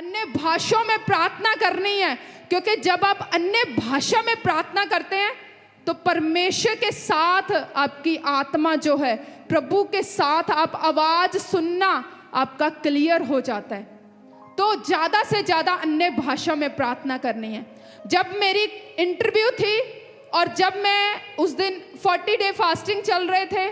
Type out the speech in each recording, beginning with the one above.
अन्य भाषाओं में प्रार्थना करनी है, क्योंकि जब आप अन्य भाषा में प्रार्थना करते हैं तो परमेश्वर के साथ आपकी आत्मा जो है, प्रभु के साथ आप आवाज सुनना आपका क्लियर हो जाता है। तो ज़्यादा से ज़्यादा अन्य भाषा में प्रार्थना करनी है। जब मेरी इंटरव्यू थी और जब मैं उस दिन 40 डे फास्टिंग चल रहे थे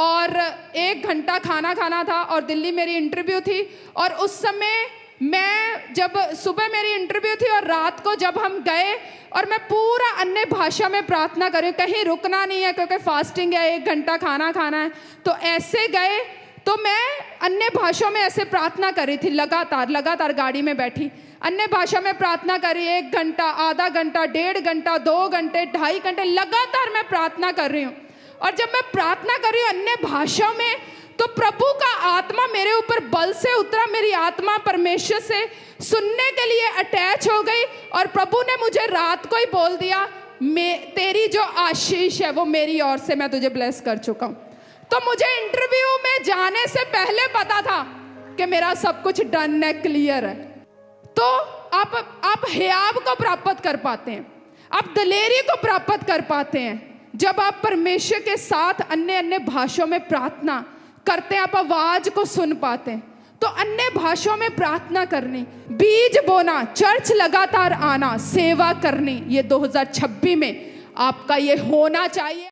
और 1 घंटा खाना खाना था और दिल्ली मेरी इंटरव्यू थी, और उस समय मैं जब सुबह मेरी इंटरव्यू थी और रात को जब हम गए और मैं पूरा अन्य भाषा में प्रार्थना करी, कहीं रुकना नहीं है क्योंकि फास्टिंग है, 1 घंटा खाना खाना है, तो ऐसे गए। तो मैं अन्य भाषाओं में ऐसे प्रार्थना करी थी, लगातार गाड़ी में बैठी अन्य भाषा में प्रार्थना करी। 1 घंटा, आधा घंटा, 1.5 घंटा, 2 घंटे, 2.5 घंटे लगातार मैं प्रार्थना कर रही हूँ। और जब मैं प्रार्थना कर रही हूँ अन्य भाषाओं में, तो प्रभु का आत्मा मेरे ऊपर बल से उतरा। मेरी आत्मा परमेश्वर से सुनने के लिए अटैच हो गई और प्रभु ने मुझे रात को ही बोल दिया, तेरी जो आशीष है वो मेरी ओर से मैं तुझे ब्लेस कर चुका हूँ। तो मुझे इंटरव्यू में जाने से पहले पता था कि मेरा सब कुछ डन है, क्लियर है। तो आप हियाव को प्राप्त कर पाते हैं, आप दिलेरी को प्राप्त कर पाते हैं जब आप परमेश्वर के साथ अन्य भाषाओं में प्रार्थना करते हैं। आप आवाज को सुन पाते हैं। तो अन्य भाषाओं में प्रार्थना करनी, बीज बोना, चर्च लगातार आना, सेवा करनी, ये 2026 में आपका ये होना चाहिए।